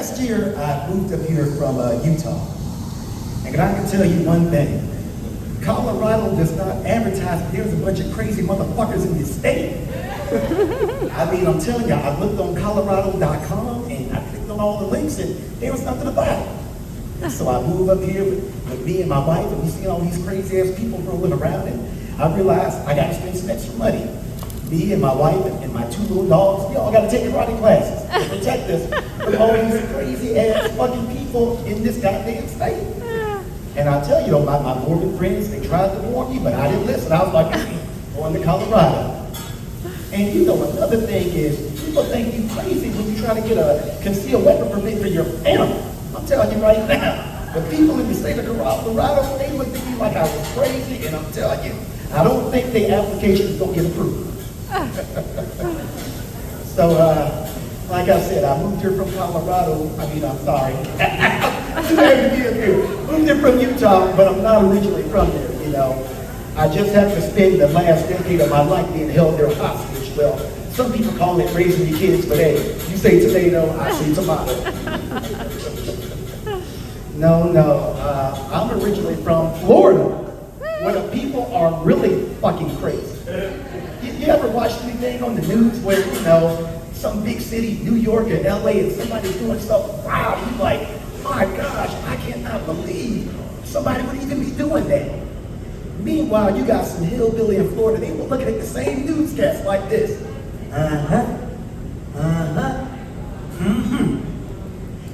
last year, I moved up here from Utah. And I can tell you one thing. Colorado does not advertise, but there's a bunch of crazy motherfuckers in this state. I mean, I'm telling you, I looked on Colorado.com and I clicked on all the links and there was nothing about it. And so I moved up here with me and my wife, and we see all these crazy ass people rolling around, and I realized I got to spend some extra money. Me and my wife and my 2 little dogs, we all got to take karate classes to protect us from all these crazy ass fucking people in this goddamn state. And I tell you, my Mormon friends, they tried to warn me, but I didn't listen. I was like, going to Colorado. And you know, another thing is, people think you crazy when you try to get a concealed weapon permit for your animal. I'm telling you right now, the people in the state of Colorado, they looked at me like I was crazy, and I'm telling you, I don't think their application is going to get approved. So, like I said, I moved here from Colorado. I mean, I'm sorry. Too bad to be up here. Moved here from Utah, but I'm not originally from there, you know. I just have to spend the last decade of my life being held there hostage. Well, some people call it raising your kids, but hey, you say tomato, I say tomato. No, I'm originally from Florida, where the people are really fucking crazy. You ever watched anything on the news where, you know, some big city, New York or LA, and somebody's doing something wild? You're like, my gosh, I cannot believe somebody would even be doing that. Meanwhile, you got some hillbilly in Florida, they were looking at the same newscast like this.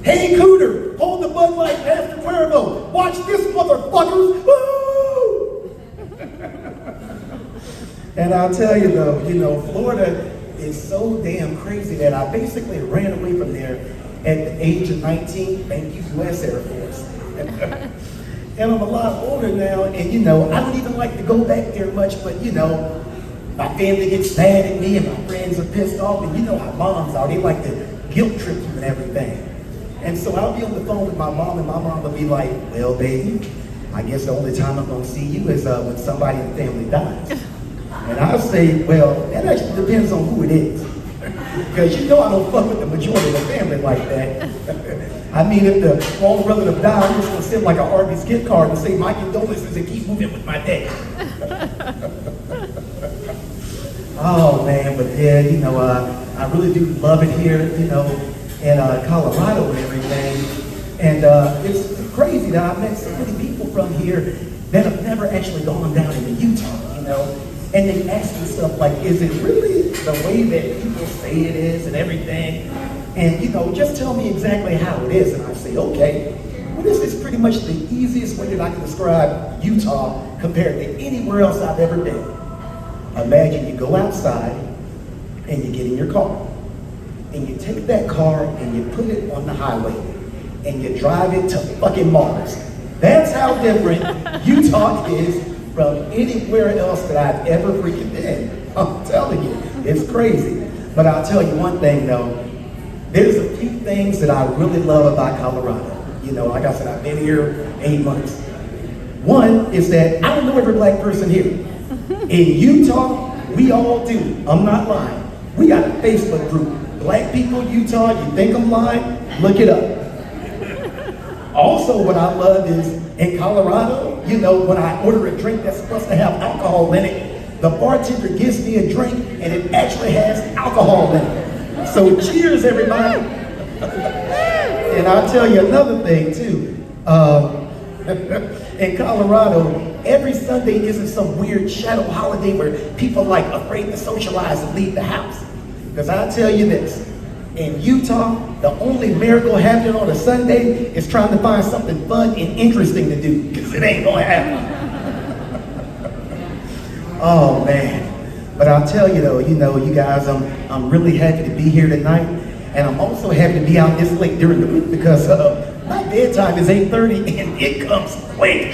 Hey, Cooter, hold the Bud Light past the Cuervo. Watch this, motherfuckers. Woo! And I'll tell you though, you know, Florida is so damn crazy that I basically ran away from there at the age of 19. Thank you, U.S. Air Force. And I'm a lot older now, and you know, I don't even like to go back there much, but you know, my family gets mad at me and my friends are pissed off, and you know how moms are, they like to guilt trip you and everything. And so I'll be on the phone with my mom, and my mom will be like, well, baby, I guess the only time I'm gonna see you is when somebody in the family dies. And I'll say, well, that actually depends on who it is. Because you know I don't fuck with the majority of the family like that. I mean, if the wrong relative died, I'm just gonna send like an Arby's gift card and say my condolences and keep moving with my day. Oh man, but yeah, you know, I really do love it here, you know, in Colorado and everything. And it's crazy that I met so many people from here that have never actually gone down into Utah, you know. And they ask me stuff like, is it really the way that people say it is and everything? And you know, just tell me exactly how it is. And I say, okay, well, this is pretty much the easiest way that I can describe Utah compared to anywhere else I've ever been. Imagine you go outside and you get in your car and you take that car and you put it on the highway and you drive it to fucking Mars. That's how different Utah is from anywhere else that I've ever freaking been. I'm telling you, it's crazy. But I'll tell you one thing though, there's a few things that I really love about Colorado. You know, like I said, I've been here 8 months. One is that I don't know every black person here. In Utah, we all do. I'm not lying. We got a Facebook group. Black people, Utah, you think I'm lying? Look it up. Also, what I love is in Colorado, you know, when I order a drink that's supposed to have alcohol in it, the bartender gives me a drink and it actually has alcohol in it. So cheers, everybody. And I'll tell you another thing too. In Colorado, every Sunday isn't some weird shadow holiday where people like afraid to socialize and leave the house. Because I'll tell you this, in Utah, the only miracle happening on a Sunday is trying to find something fun and interesting to do, because it ain't gonna happen. Oh man. But I'll tell you though, you know, you guys, I'm really happy to be here tonight, and I'm also happy to be out this late during the week because my bedtime is 8:30 and it comes quick.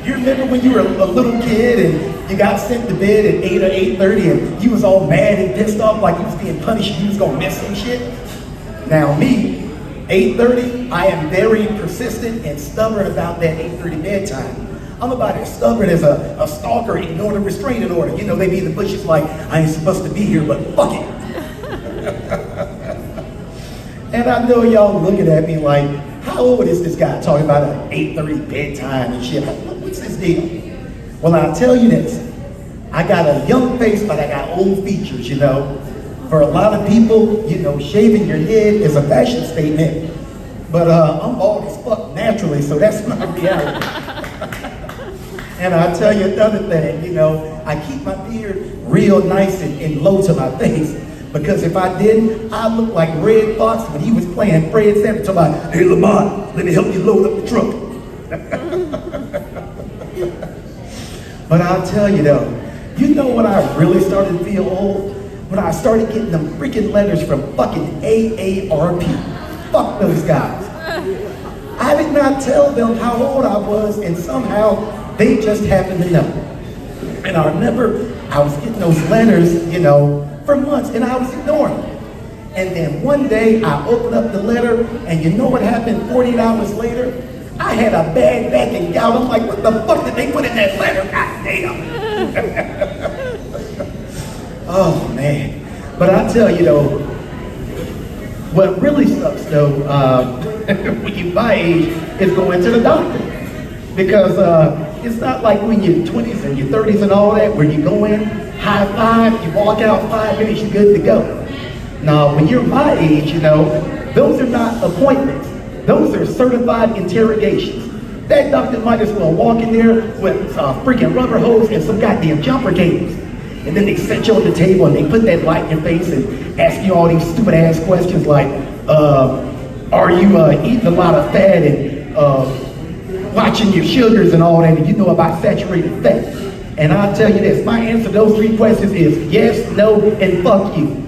You remember when you were a little kid and you got sent to bed at 8 or 8:30 and you was all mad and pissed off like you was being punished and you was gonna miss some shit? Now me, 8:30, I am very persistent and stubborn about that 8:30 bedtime. I'm about as stubborn as a stalker ignoring a restraining order. You know, they be in the bushes like, I ain't supposed to be here, but fuck it. And I know y'all looking at me like, how old is this guy talking about an 8:30 bedtime and shit? What's this deal? Well, I'll tell you this. I got a young face, but I got old features, you know. For a lot of people, you know, shaving your head is a fashion statement. But I'm bald as fuck naturally, so that's my reality. And I'll tell you another thing, you know, I keep my beard real nice and low to my face. Because if I didn't, I'd look like Red Fox when he was playing Fred Sanford, talking about, hey Lamont, let me help you load up the truck. But I'll tell you though, you know when I really started to feel old? When I started getting them freaking letters from fucking AARP. Fuck those guys. I did not tell them how old I was, and somehow they just happened to know. And I remember I was getting those letters, you know, for months, and I was ignoring them. And then one day I opened up the letter, and you know what happened 48 hours later? I had a bad back and gout. I'm like, what the fuck did they put in that letter? God damn. Oh man. But I tell you though, what really sucks though, when you my age, is going to the doctor. Because it's not like when you're 20s and your 30s and all that, where you go in, high five, you walk out 5 minutes, you're good to go. Now, when you're my age, you know, those are not appointments. Those are certified interrogations. That doctor might as well walk in there with a freaking rubber hose and some goddamn jumper cables. And then they set you on the table and they put that light in your face and ask you all these stupid ass questions like, are you eating a lot of fat and watching your sugars and all that, and you know about saturated fat? And I'll tell you this, my answer to those 3 questions is yes, no, and fuck you.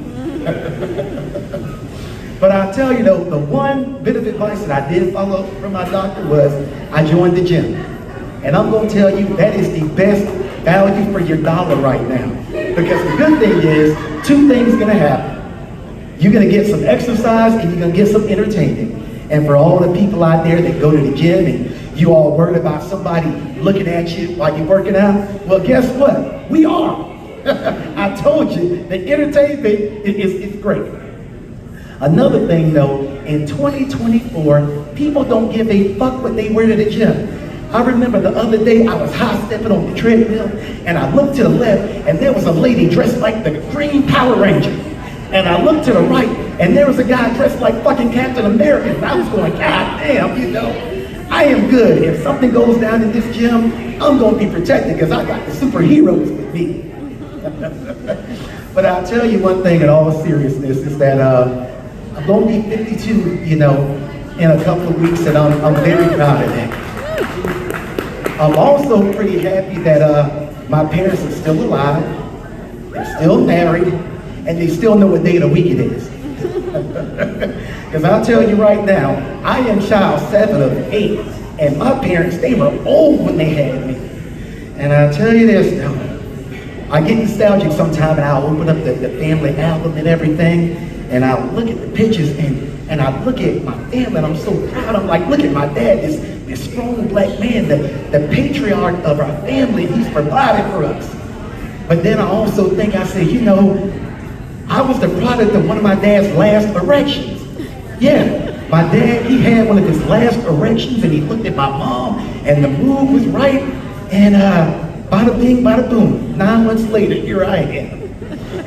But I'll tell you though, the one bit of advice that I did follow from my doctor was I joined the gym. And I'm gonna tell you, that is the best value for your dollar right now. Because the good thing is, 2 things gonna happen. You're gonna get some exercise and you're gonna get some entertainment. And for all the people out there that go to the gym and you all worried about somebody looking at you while you're working out, well guess what? We are. I told you, the entertainment is great. Another thing though, in 2024, people don't give a fuck what they wear to the gym. I remember the other day I was high stepping on the treadmill and I looked to the left and there was a lady dressed like the Green Power Ranger. And I looked to the right and there was a guy dressed like fucking Captain America. And I was going, God damn, you know, I am good. If something goes down in this gym, I'm gonna be protected because I got the superheroes with me. But I'll tell you one thing in all seriousness is that I'm gonna be 52, you know, in a couple of weeks, and I'm very proud of that. I'm also pretty happy that my parents are still alive, they're still married, and they still know what day of the week it is. Because I'll tell you right now, I am child 7 of 8, and my parents, they were old when they had me. And I'll tell you this now, I get nostalgic sometime and I'll open up the family album and everything, and I'll look at the pictures and I look at my family and I'm so proud. I'm like, look at my dad, this strong black man, the patriarch of our family, he's provided for us. But then I also think, I say, you know, I was the product of one of my dad's last erections. Yeah, my dad, he had one of his last erections and he looked at my mom and the mood was right, and bada bing, bada boom, 9 months later, here I am.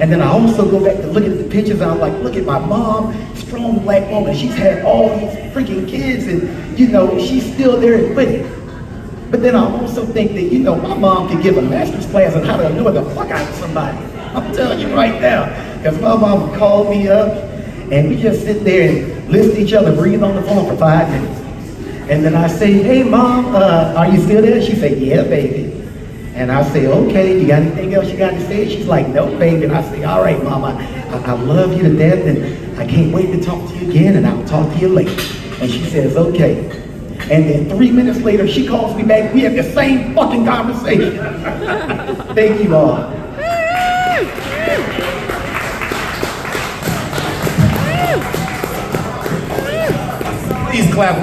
And then I also go back to look at the pictures and I'm like, look at my mom, strong black woman, she's had all these freaking kids and, you know, she's still there and with it. But then I also think that, you know, my mom could give a master's class on how to annoy the fuck out of somebody. I'm telling you right now, because my mom would call me up and we just sit there and listen to each other breathe on the phone for 5 minutes. And then I say, hey mom, are you still there? She say, yeah, baby. And I say, okay, you got anything else you got to say? She's like, no, baby. And I say, all right, mom, I love you to death, and I can't wait to talk to you again, and I'll talk to you later. And she says, okay. And then 3 minutes later, she calls me back. We have the same fucking conversation. Thank you all. Please clap.